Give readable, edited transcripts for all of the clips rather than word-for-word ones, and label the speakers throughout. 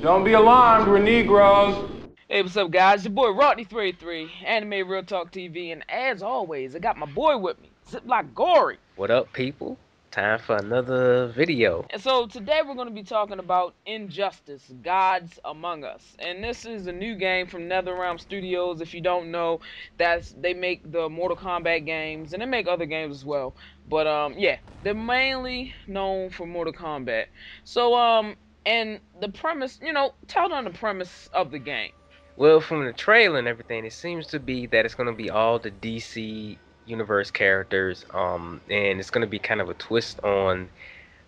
Speaker 1: Don't be alarmed, we're Negroes.
Speaker 2: Hey, what's up, guys? Your boy Rodney383, Anime Real Talk TV, and as always, I got my boy with me, Ziploc Gory.
Speaker 3: What up, people? Time for another video.
Speaker 2: And so today we're going to be talking about Injustice: Gods Among Us, and this is a new game from NetherRealm Studios. If you don't know, they make the Mortal Kombat games, and they make other games as well. But yeah, they're mainly known for Mortal Kombat. So and the premise, tell them the premise of the game.
Speaker 3: Well, from the trailer and everything, it seems to be that it's gonna be all the DC universe characters, and it's gonna be kind of a twist on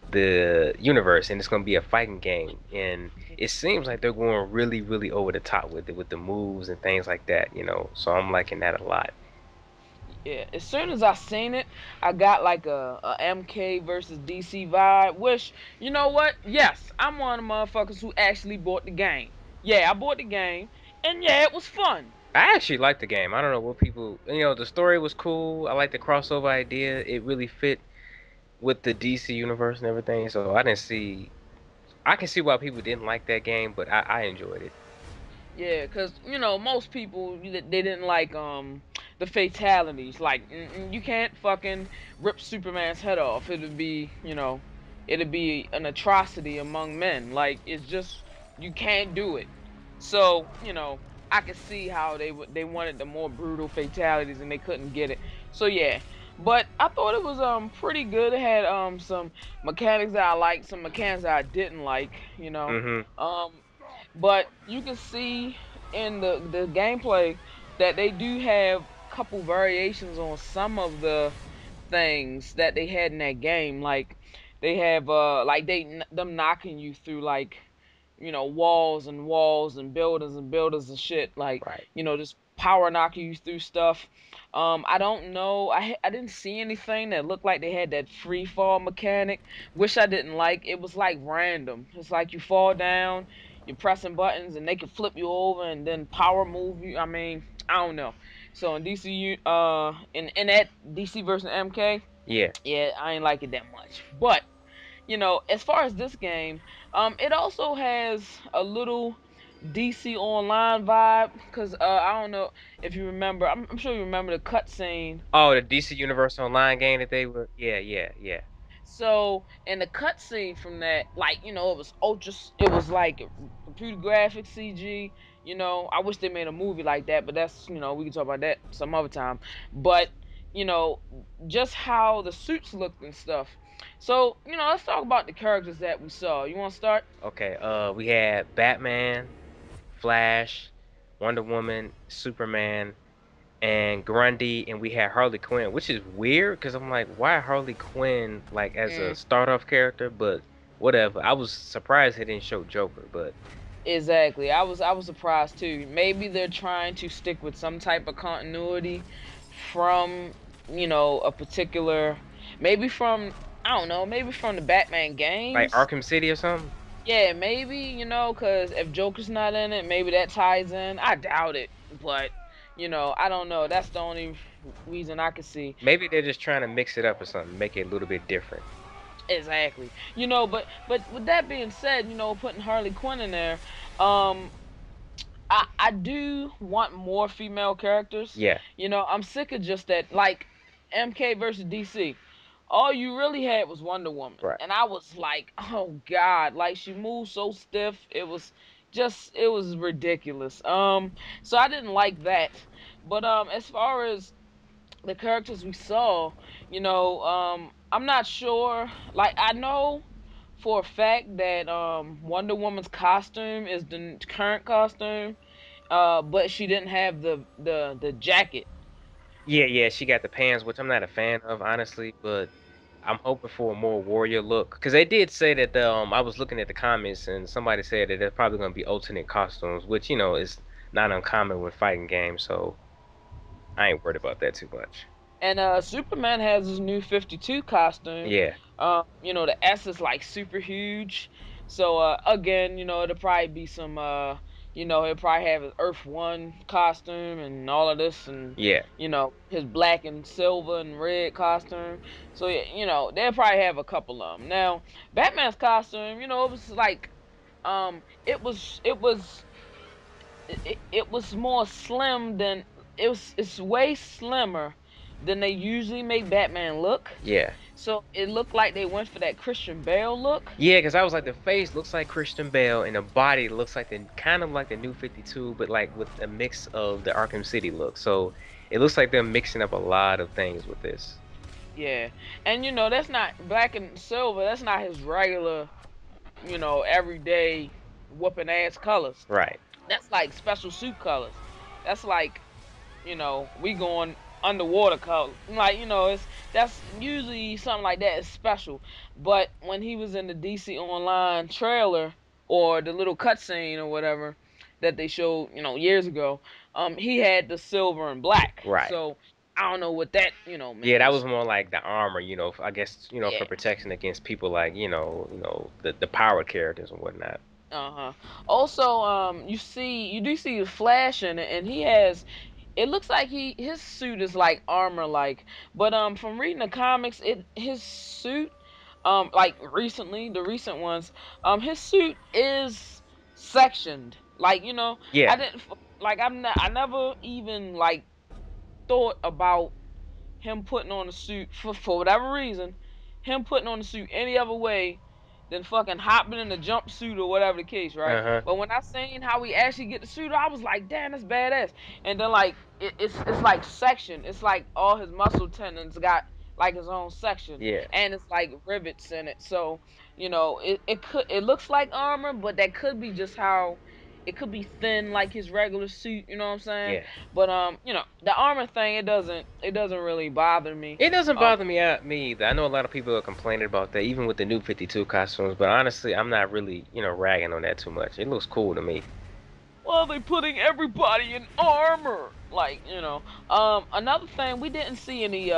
Speaker 3: the universe, and it's gonna be a fighting game. And it seems like they're going really, really over the top with it, with the moves and things like that, So I'm liking that a lot.
Speaker 2: Yeah, as soon as I seen it, I got like a MK versus DC vibe, which, you know what? Yes, I'm one of the motherfuckers who actually bought the game. Yeah, I bought the game, and yeah, it was fun.
Speaker 3: I actually liked the game. I don't know what people, the story was cool. I like the crossover idea. It really fit with the DC universe and everything. So I can see why people didn't like that game, but I enjoyed it.
Speaker 2: Yeah, cause most people they didn't like the fatalities. Like you can't fucking rip Superman's head off. It'd be it'd be an atrocity among men. Like it's just you can't do it. So I could see how they wanted the more brutal fatalities and they couldn't get it. So yeah. But I thought it was pretty good. It had some mechanics that I liked, some mechanics that I didn't like, but you can see in the gameplay that they do have a couple variations on some of the things that they had in that game. Like they have like them knocking you through like walls and walls and buildings and shit, like
Speaker 3: Right.
Speaker 2: just power knocking you through stuff. I don't know, I didn't see anything that looked like they had that free fall mechanic, which I didn't like. It was like random. It's like you fall down, you're pressing buttons and they can flip you over and then power move you. I mean, I don't know. So in DC, in that DC versus MK,
Speaker 3: Yeah.
Speaker 2: yeah, I ain't like it that much. But as far as this game, it also has a little DC Online vibe, because I don't know if you remember. I'm sure you remember the cutscene.
Speaker 3: Oh, the DC Universe Online game that they were. Yeah, yeah, yeah.
Speaker 2: So in the cutscene from that, like it was ultra. It was like computer graphics CG. I wish they made a movie like that, but that's we can talk about that some other time. But you know, just how the suits looked and stuff. So let's talk about the characters that we saw. You want to start?
Speaker 3: Okay. We had Batman, Flash, Wonder Woman, Superman, and Grundy, and we had Harley Quinn, which is weird because I'm like, why Harley Quinn like as a start-off character? But whatever. I was surprised they didn't show Joker, but
Speaker 2: Exactly. I was surprised too. Maybe they're trying to stick with some type of continuity from, a particular, maybe from, I don't know, maybe from the Batman
Speaker 3: like
Speaker 2: games.
Speaker 3: Arkham City or something.
Speaker 2: Yeah, maybe, cuz if Joker's not in it, maybe that ties in. I doubt it, but I don't know. That's the only reason I could see.
Speaker 3: Maybe they're just trying to mix it up or something, make it a little bit different.
Speaker 2: Exactly. But with that being said, putting Harley Quinn in there, um I do want more female characters.
Speaker 3: Yeah.
Speaker 2: I'm sick of just that, like MK versus DC. All you really had was Wonder Woman.
Speaker 3: Right.
Speaker 2: And I was like, oh God, like she moved so stiff. It was ridiculous. So I didn't like that. But as far as the characters we saw, I'm not sure. Like I know for a fact that Wonder Woman's costume is the current costume, but she didn't have the jacket.
Speaker 3: Yeah, yeah, she got the pants, which I'm not a fan of, honestly, but I'm hoping for a more warrior look. Because they did say that I was looking at the comments and somebody said that there's probably gonna be alternate costumes, which is not uncommon with fighting games, so I ain't worried about that too much.
Speaker 2: And Superman has his new 52 costume.
Speaker 3: Yeah.
Speaker 2: The S is like super huge. So again, it'll probably be some he'll probably have his Earth One costume and all of this, and
Speaker 3: Yeah.
Speaker 2: His black and silver and red costume. So yeah, they'll probably have a couple of them. Now, Batman's costume, it was like It was more slim than it's way slimmer than they usually make Batman look.
Speaker 3: Yeah.
Speaker 2: So it looked like they went for that Christian Bale look.
Speaker 3: Yeah, because I was like, the face looks like Christian Bale, and the body looks like the kind of like the New 52, but like with a mix of the Arkham City look. So it looks like they're mixing up a lot of things with this.
Speaker 2: Yeah, and that's not black and silver. That's not his regular, everyday whooping ass colors.
Speaker 3: Right.
Speaker 2: That's like special suit colors. That's like, we going underwater color. Like, that's usually something like that is special. But when he was in the DC Online trailer or the little cutscene or whatever that they showed, years ago, he had the silver and black.
Speaker 3: Right.
Speaker 2: So I don't know what that, means.
Speaker 3: Yeah, that was more like the armor, I guess,
Speaker 2: Yeah.
Speaker 3: for protection against people like, the power characters and whatnot.
Speaker 2: Uh-huh. Also, you do see the Flash in it, and he has. It looks like his suit is like armor like, but from reading the comics, his suit, like the recent ones, his suit is sectioned. Like,
Speaker 3: Yeah.
Speaker 2: I didn't like I never even like thought about him putting on a suit for whatever reason, him putting on a suit any other way than fucking hopping in a jumpsuit or whatever the case, right?
Speaker 3: Uh-huh.
Speaker 2: But when I seen how he actually get the suit, I was like, damn, that's badass. And then like it's like section. It's like all his muscle tendons got like his own section.
Speaker 3: Yeah.
Speaker 2: And it's like rivets in it. So, it looks like armor, but that could be just how it could be thin like his regular suit, you know what I'm saying?
Speaker 3: Yeah.
Speaker 2: But the armor thing, it doesn't really bother me.
Speaker 3: It doesn't bother me either. I know a lot of people are complaining about that, even with the new 52 costumes, but honestly, I'm not really, ragging on that too much. It looks cool to me.
Speaker 2: Well, they putting everybody in armor. Like, another thing, we didn't see any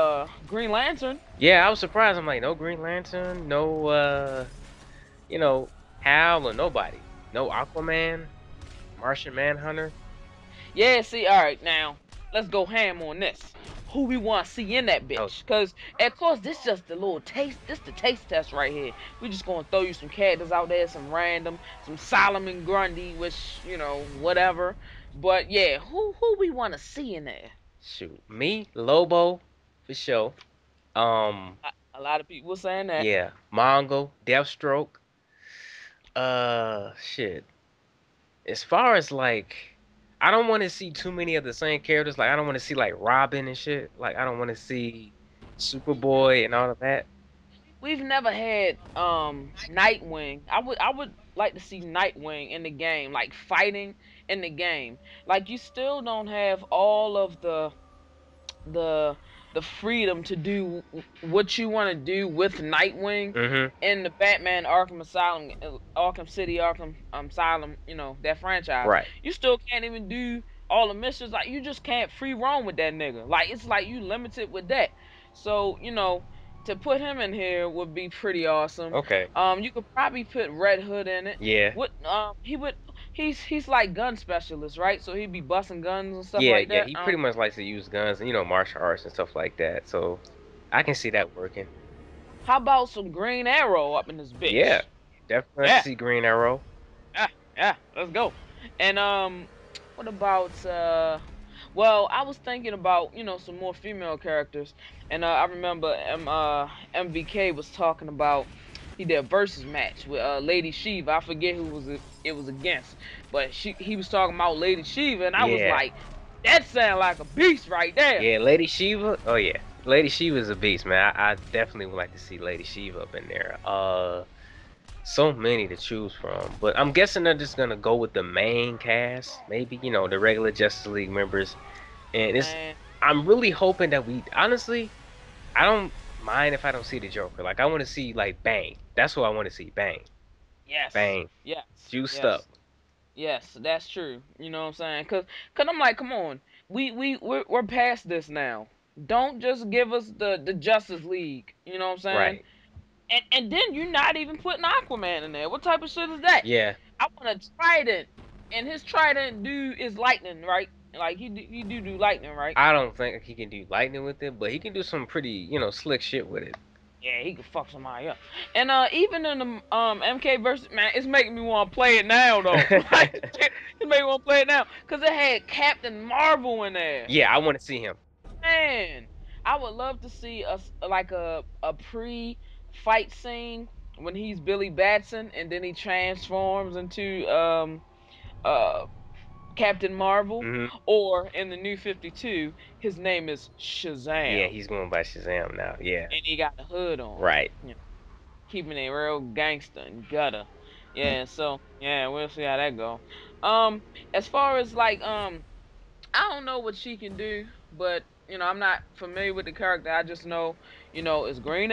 Speaker 2: Green Lantern.
Speaker 3: Yeah, I was surprised. I'm like, no Green Lantern, no Hal or nobody. No Aquaman, Martian Manhunter.
Speaker 2: Yeah, see, all right, now let's go ham on this. Who we want to see in that bitch? Because of course this just the little taste. This the taste test right here. We just gonna throw you some characters out there, some Solomon Grundy, which whatever. But yeah, who we want to see in there?
Speaker 3: Shoot, me, Lobo, for sure.
Speaker 2: A lot of people saying that.
Speaker 3: Yeah, Mongo, Deathstroke. Shit. As far as like, I don't want to see too many of the same characters. Like, I don't want to see like Robin and shit. Like, I don't want to see Superboy and all of that.
Speaker 2: We've never had Nightwing. I would like to see Nightwing in the game, like fighting in the game. Like, you still don't have all of the freedom to do what you want to do with Nightwing in the Batman Arkham Asylum, Arkham City, Arkham Asylum, that franchise.
Speaker 3: Right.
Speaker 2: You still can't even do all the missions. Like, you just can't free roam with that nigga. Like, it's like you limited with that. So, to put him in here would be pretty awesome.
Speaker 3: Okay.
Speaker 2: You could probably put Red Hood in it.
Speaker 3: Yeah.
Speaker 2: He's like gun specialist, right? So he'd be busting guns and stuff
Speaker 3: Yeah,
Speaker 2: like that.
Speaker 3: yeah. He pretty much likes to use guns and martial arts and stuff like that. So I can see that working.
Speaker 2: How about some Green Arrow up in this bitch?
Speaker 3: Yeah, definitely
Speaker 2: Yeah.
Speaker 3: see Green Arrow.
Speaker 2: Yeah, let's go. And what about well, I was thinking about some more female characters, and I remember MVK was talking about he did a versus match with Lady Shiva. I forget who it was against, but he was talking about Lady Shiva, and I was like, that sound like a beast right there.
Speaker 3: Yeah, Lady Shiva. Oh yeah, Lady Shiva's a beast, man. I definitely would like to see Lady Shiva up in there. So many to choose from, but I'm guessing they're just gonna go with the main cast, maybe the regular Justice League members, and I'm really hoping that honestly, I don't mind if I don't see the Joker. Like, I want to see like Bane. That's what I want to see. Bane.
Speaker 2: Yes.
Speaker 3: Bane.
Speaker 2: Yes.
Speaker 3: Juiced up.
Speaker 2: Yes, that's true. You know what I'm saying? Cause I'm like, come on, we're past this now. Don't just give us the Justice League. You know what I'm saying?
Speaker 3: Right.
Speaker 2: And then you're not even putting Aquaman in there. What type of shit is that?
Speaker 3: Yeah.
Speaker 2: I want a trident, and his trident is lightning, right? Like, he do lightning, right?
Speaker 3: I don't think he can do lightning with it, but he can do some pretty, slick shit with it.
Speaker 2: Yeah, he could fuck somebody up. And even in the MK versus, man, it's making me want to play it now though. Like, it's making me want to play it now because it had Captain Marvel in there.
Speaker 3: Yeah, I want to see him.
Speaker 2: Man, I would love to see like a pre-fight scene when he's Billy Batson and then he transforms into uh Captain Marvel,
Speaker 3: Hmm.
Speaker 2: or in the New 52, his name is
Speaker 3: Yeah,
Speaker 2: Shazam,
Speaker 3: he's going by Shazam now. Yeah,
Speaker 2: and he got the hood on,
Speaker 3: right.
Speaker 2: you know, keeping it real gangster and gutter. Yeah, so yeah, we'll see how that go. Um, as far as like I don't know what she can do, but I'm not familiar with the character. I just know, is Green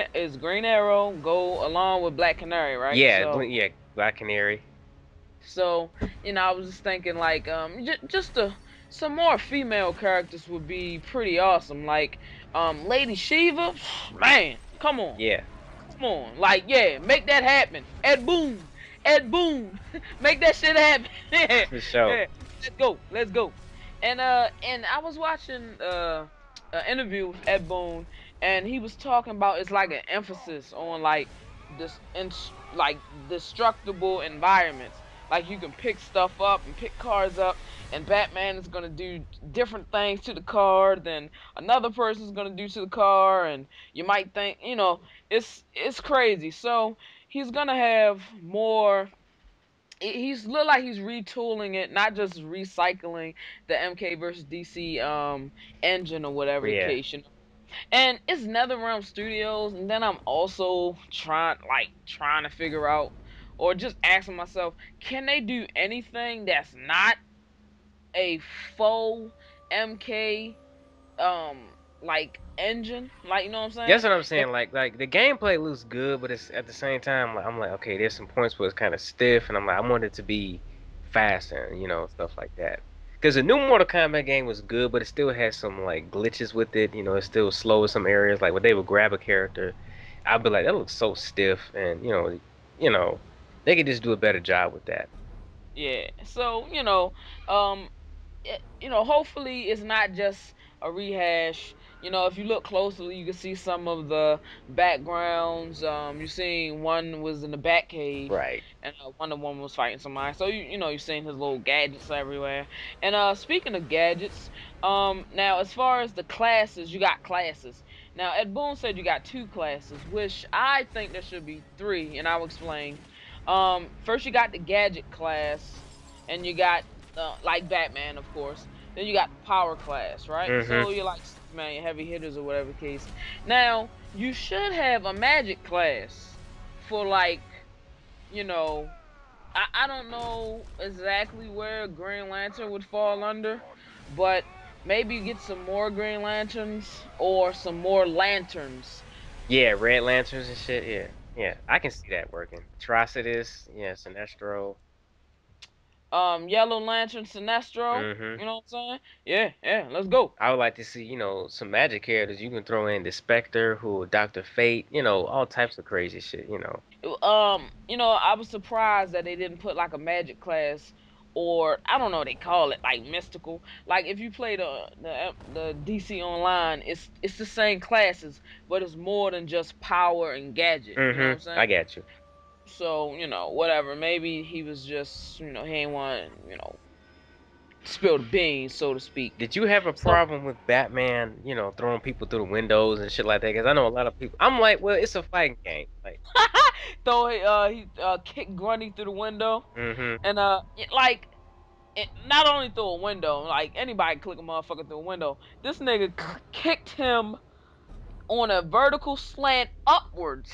Speaker 2: Arrow go along with Black Canary, right?
Speaker 3: Yeah,
Speaker 2: So
Speaker 3: yeah, Black Canary.
Speaker 2: so I was just thinking like just some more female characters would be pretty awesome. Like Lady Shiva, man, come on.
Speaker 3: Yeah,
Speaker 2: Come on. Like, yeah, make that happen. Ed Boon. Ed Boon. Make that shit happen. Yeah.
Speaker 3: for sure.
Speaker 2: Yeah. Let's go. Let's go. And I was watching an interview with Ed Boon, and he was talking about it's like an emphasis on like this like destructible environments. Like you can pick stuff up and pick cars up, and Batman is gonna do different things to the car than another person's gonna do to the car, and you might think, it's crazy. So he's gonna have more. He's look like he's retooling it, not just recycling the MK versus DC engine or whatever the
Speaker 3: Yeah.
Speaker 2: case. And it's NetherRealm Studios, and then I'm also trying to figure out, or just asking myself, can they do anything that's not a faux MK like engine? Like, you know what I'm saying?
Speaker 3: That's what I'm saying. Like the gameplay looks good, but it's at the same time, like I'm like, okay, there's some points where it's kind of stiff, and I'm like, I want it to be faster, stuff like that. Because the new Mortal Kombat game was good, but it still has some like glitches with it. It's still slow in some areas. Like when they would grab a character, I'd be like, that looks so stiff, and you know, they could just do a better job with that.
Speaker 2: Yeah. So, um hopefully it's not just a rehash. If you look closely, you can see some of the backgrounds. You seen one was in the Batcave,
Speaker 3: Right.
Speaker 2: and Wonder Woman was fighting somebody. So you seen his little gadgets everywhere. And speaking of gadgets, now as far as the classes, you got classes. Now Ed Boon said you got two classes, which I think there should be three, and I'll explain. First you got the gadget class, and you got like Batman, of course. Then you got power class, right? So you're like Superman, heavy hitters or whatever the case. Now you should have a magic class for like, I don't know exactly where Green Lantern would fall under, but maybe you get some more Green Lanterns or some more lanterns.
Speaker 3: Yeah, Red Lanterns and shit. Yeah, yeah, I can see that working. Atrocitus, yeah, Sinestro.
Speaker 2: Yellow Lantern, Sinestro.
Speaker 3: Hmm.
Speaker 2: You know what I'm saying? Yeah, yeah. Let's go.
Speaker 3: I would like to see, some magic characters. You can throw in the Spectre, who Dr. Fate, all types of crazy shit.
Speaker 2: I was surprised that they didn't put like a magic class, or I don't know what they call it, like mystical. Like if you play the DC Online, it's the same classes, but it's more than just power and gadget. You know what I'm saying?
Speaker 3: I got you.
Speaker 2: So whatever. Maybe he was just he ain't want spill the beans, so to speak.
Speaker 3: Did you have a
Speaker 2: So
Speaker 3: problem with Batman, throwing people through the windows and shit like that? Because I know a lot of people. I'm like, well, it's a fighting game. Like,
Speaker 2: though he kicked Grundy through the window,
Speaker 3: hmm
Speaker 2: and like. Not only through a window, like anybody click a motherfucker through a window. This nigga kicked him on a vertical slant upwards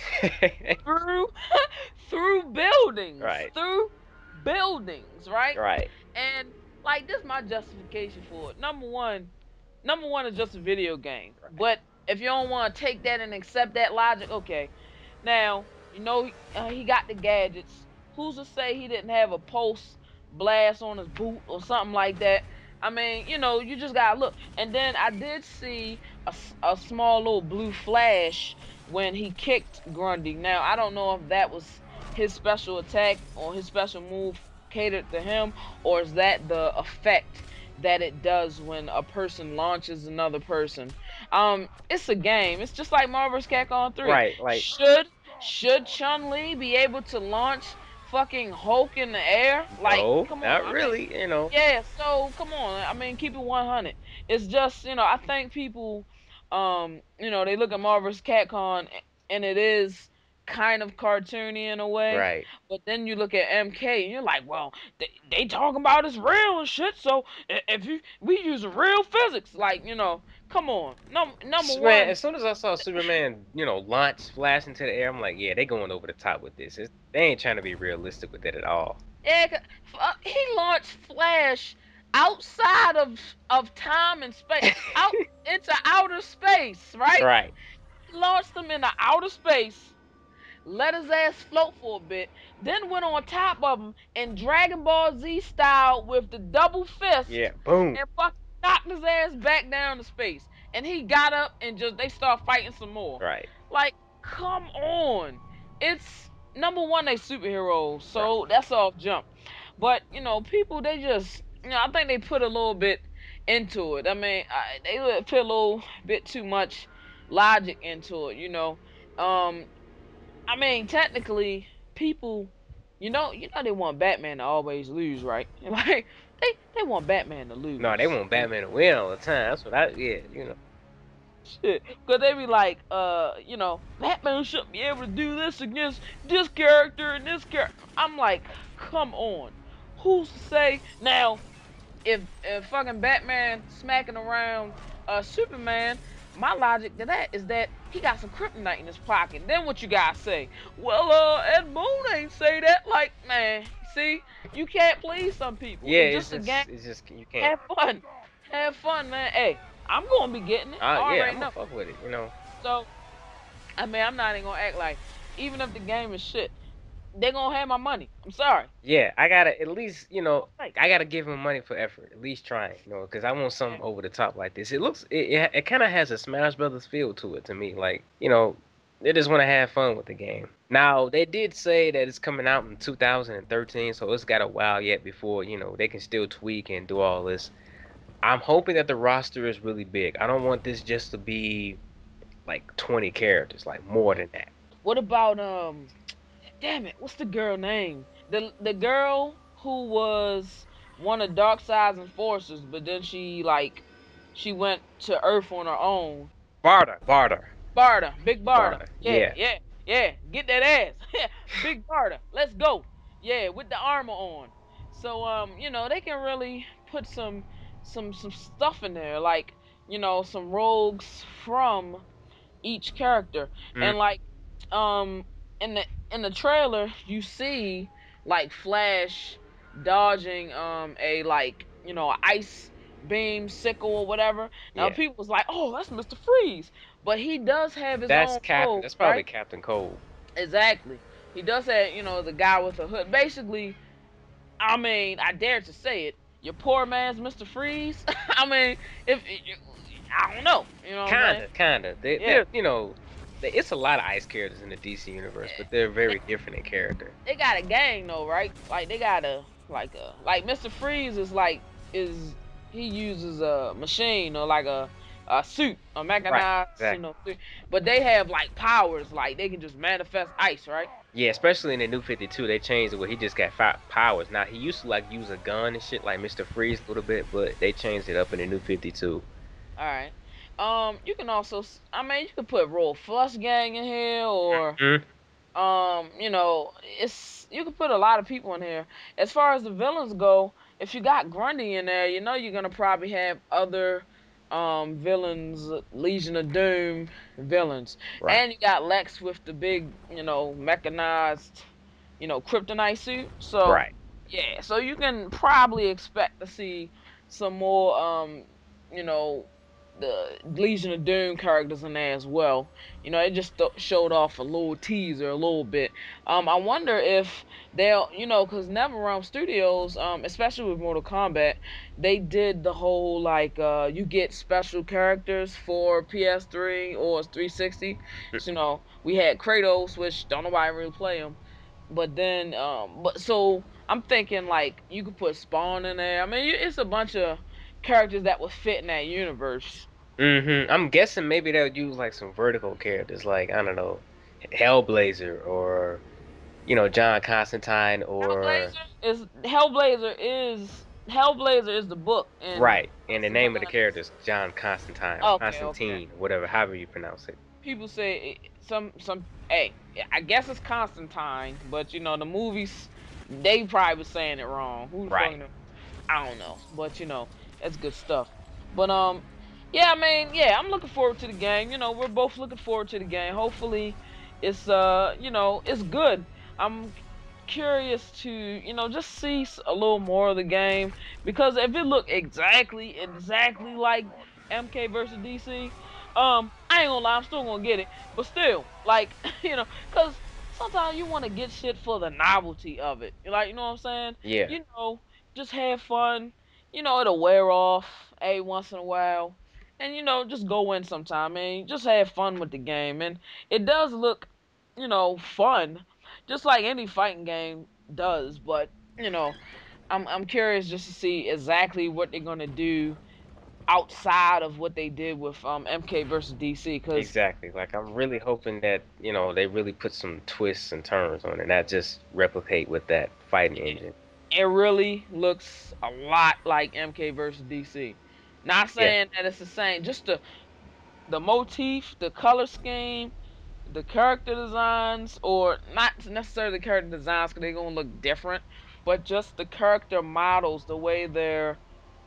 Speaker 2: through through buildings,
Speaker 3: Right.
Speaker 2: through buildings, right?
Speaker 3: Right.
Speaker 2: And like this, is my justification for it. Number one is just a video game.
Speaker 3: Right.
Speaker 2: But if you don't want to take that and accept that logic, okay. Now he got the gadgets. Who's to say he didn't have a pulse blast on his boot or something like that? I mean, you just gotta look. And then I did see a small little blue flash when he kicked Grundy. Now I don't know if that was his special attack or his special move catered to him, or is that the effect that it does when a person launches another person? It's a game. It's just like Marvel vs. Capcom 3.
Speaker 3: Right, like
Speaker 2: Should Chun-Li be able to launch fucking Hulk in the air? Like,
Speaker 3: no,
Speaker 2: come on.
Speaker 3: not really. You know.
Speaker 2: Yeah, so come on. I mean, keep it 100. It's just, I think people, they look at Marvel vs. Capcom and it is kind of cartoony in a way.
Speaker 3: Right.
Speaker 2: But then you look at MK and you're like, well, they talking about it's real and shit. So if we use real physics, like, come on. Number
Speaker 3: Man,
Speaker 2: one.
Speaker 3: as soon as I saw Superman, launch Flash into the air, I'm like, yeah, they going over the top with this. They ain't trying to be realistic with it at all.
Speaker 2: Yeah, he launched Flash outside of time and space, out into outer space, right?
Speaker 3: Right.
Speaker 2: He launched him into outer space, let his ass float for a bit, then went on top of him in Dragon Ball Z style with the double fist,
Speaker 3: Yeah. Boom.
Speaker 2: and fucking knocked his ass back down to space. And he got up and they start fighting some more.
Speaker 3: Right.
Speaker 2: Like, come on. It's number one, they superheroes, so that's off jump. But people, they just, I think they put a little bit into it. I mean, they put a little bit too much logic into it. I mean, technically, people, they want Batman to always lose, right? Like, they want Batman to lose.
Speaker 3: No, they want Batman to win all the time. That's what
Speaker 2: Shit, cause they be like, Batman shouldn't be able to do this against this character and this character. I'm like, come on, who's to say now? If fucking Batman smacking around Superman, my logic to that is that he got some kryptonite in his pocket. Then what you guys say? Well, Ed Boon ain't say that. Like, man, see, you can't please some people.
Speaker 3: Yeah,
Speaker 2: it's just a game.
Speaker 3: It's just you can't.
Speaker 2: Have fun, man. Hey, I'm gonna be getting it.
Speaker 3: Yeah, I'm gonna fuck with it,
Speaker 2: So, I mean, I'm not even gonna act like, even if the game is shit, they're gonna have my money. I'm sorry.
Speaker 3: Yeah, I gotta at least, I gotta give him money for effort. At least trying, because I want something over the top like this. It kind of has a Smash Brothers feel to it to me. Like, they just want to have fun with the game. Now, they did say that it's coming out in 2013, so it's got a while yet before, they can still tweak and do all this. I'm hoping that the roster is really big. I don't want this just to be like 20 characters, like more than that.
Speaker 2: What about damn it, what's the girl name? The girl who was one of Darkseid's enforcers, but then she went to Earth on her own.
Speaker 3: Barda.
Speaker 2: Big Barda.
Speaker 3: Yeah.
Speaker 2: Get that ass. Big Barda. Let's go. Yeah, with the armor on. So they can really put some stuff in there, like, some rogues from each character. And like in the trailer you see like Flash dodging a ice beam sickle or whatever. Now people was like, oh, that's Mr. Freeze, but he does have his own
Speaker 3: Captain. That's probably
Speaker 2: right?
Speaker 3: Captain Cold.
Speaker 2: Exactly. He does have, the guy with the hood. Basically, I mean, I dare to say it, your poor man's Mr. Freeze. I mean, I don't know,
Speaker 3: Kinda. They're, it's a lot of ice characters in the DC universe, but they're very different in character.
Speaker 2: They got a gang though, right? Like they got like Mr. Freeze he uses a machine or like a suit, a mechanized,
Speaker 3: right, exactly.
Speaker 2: But they have like powers, like they can just manifest ice, right?
Speaker 3: Yeah, especially in the New 52, they changed it where he just got powers. Now he used to like use a gun and shit like Mr. Freeze a little bit, but they changed it up in the New 52.
Speaker 2: All right. You can also, I mean, you can put Royal Flush Gang in here, or you can put a lot of people in here. As far as the villains go, if you got Grundy in there, you're gonna probably have other villains, Legion of Doom villains,
Speaker 3: right.
Speaker 2: And you got Lex with the big, mechanized, kryptonite suit. So
Speaker 3: right.
Speaker 2: Yeah, so you can probably expect to see some more, the Legion of Doom characters in there as well. It just showed off a little teaser, a little bit. I wonder if they'll, because NetherRealm Studios, especially with Mortal Kombat, they did the whole you get special characters for PS3 or 360. So, we had Kratos, which don't nobody really play him. But then, so I'm thinking you could put Spawn in there. I mean, it's a bunch of characters that would fit in that universe.
Speaker 3: I'm guessing maybe they'll use like some vertical characters, like I don't know, Hellblazer or John Constantine or
Speaker 2: Hellblazer is the book and
Speaker 3: right. And the name of the
Speaker 2: Constantine.
Speaker 3: character is John Constantine or
Speaker 2: Okay.
Speaker 3: Constantine, whatever, however you pronounce it.
Speaker 2: People say some. Hey, I guess it's Constantine, but the movies they probably was saying it wrong. Who the fuck
Speaker 3: Right.
Speaker 2: knows? I don't know, but that's good stuff. But yeah, I mean, yeah, I'm looking forward to the game. We're both looking forward to the game. Hopefully, it's it's good. I'm curious to just see a little more of the game because if it looked exactly like MK versus DC, I ain't gonna lie, I'm still gonna get it. But still, like, because sometimes you want to get shit for the novelty of it. Like, you know what I'm saying?
Speaker 3: Yeah.
Speaker 2: You know, just have fun. It'll wear off a once in a while. And, just go in sometime, man. Just have fun with the game. And it does look, fun. Just like any fighting game does. But, I'm curious just to see exactly what they're gonna do outside of what they did with MK versus DC, because
Speaker 3: Exactly. Like I'm really hoping that, they really put some twists and turns on it, not just replicate with that fighting engine.
Speaker 2: it really looks a lot like MK versus DC. Not
Speaker 3: Yeah.
Speaker 2: saying that it's the same, just the motif, the color scheme, the character designs, or not necessarily the character designs because they're gonna look different, but just the character models, the way their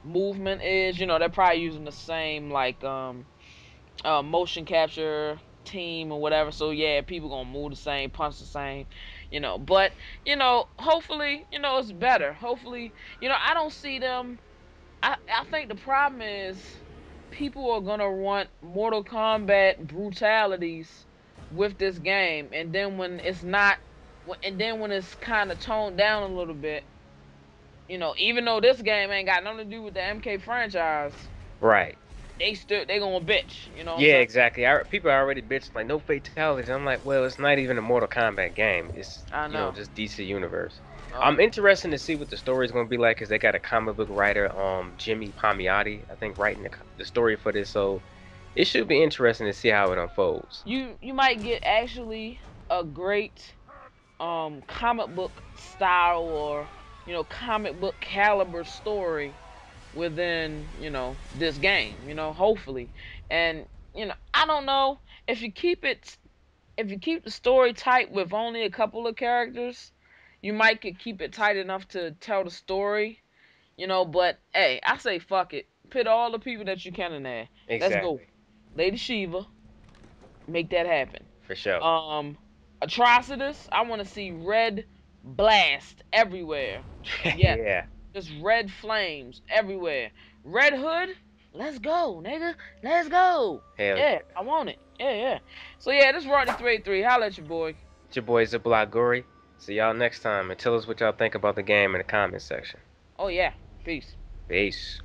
Speaker 2: movement is. They're probably using the same like motion capture team or whatever. So yeah, people gonna move the same, punch the same, But hopefully, it's better. Hopefully, I don't see them. I think the problem is people are gonna want Mortal Kombat brutalities with this game, and then when it's not, and then when it's kind of toned down a little bit, even though this game ain't got nothing to do with the MK franchise,
Speaker 3: Right.
Speaker 2: they gonna bitch. You know what I'm
Speaker 3: Yeah,
Speaker 2: saying?
Speaker 3: exactly. People are already bitching like no fatalities. I'm like, well, it's not even a Mortal Kombat game. It's
Speaker 2: I know.
Speaker 3: just DC Universe. I'm
Speaker 2: Um,
Speaker 3: interested to see what the story is going to be like because they got a comic book writer, Jimmy Palmiotti, I think, writing the story for this. So it should be interesting to see how it unfolds.
Speaker 2: you might get actually a great comic book style or comic book caliber story within this game, hopefully. And I don't know if you keep the story tight with only a couple of characters, you might could keep it tight enough to tell the story, but hey, I say fuck it, put all the people that you can in there. Let's go.
Speaker 3: Exactly.
Speaker 2: Lady Shiva, make that happen.
Speaker 3: For sure.
Speaker 2: Atrocitus, I want to see red blast everywhere. Yeah,
Speaker 3: Yeah.
Speaker 2: just red flames everywhere. Red Hood, let's go, nigga. Let's go.
Speaker 3: Hell
Speaker 2: Yeah,
Speaker 3: yeah.
Speaker 2: I want it. Yeah. So yeah, this is Rodney 383. Holla at your boy.
Speaker 3: It's your boy Ziblaguri. See y'all next time and tell us what y'all think about the game in the comment section.
Speaker 2: Oh yeah, peace.
Speaker 3: Peace.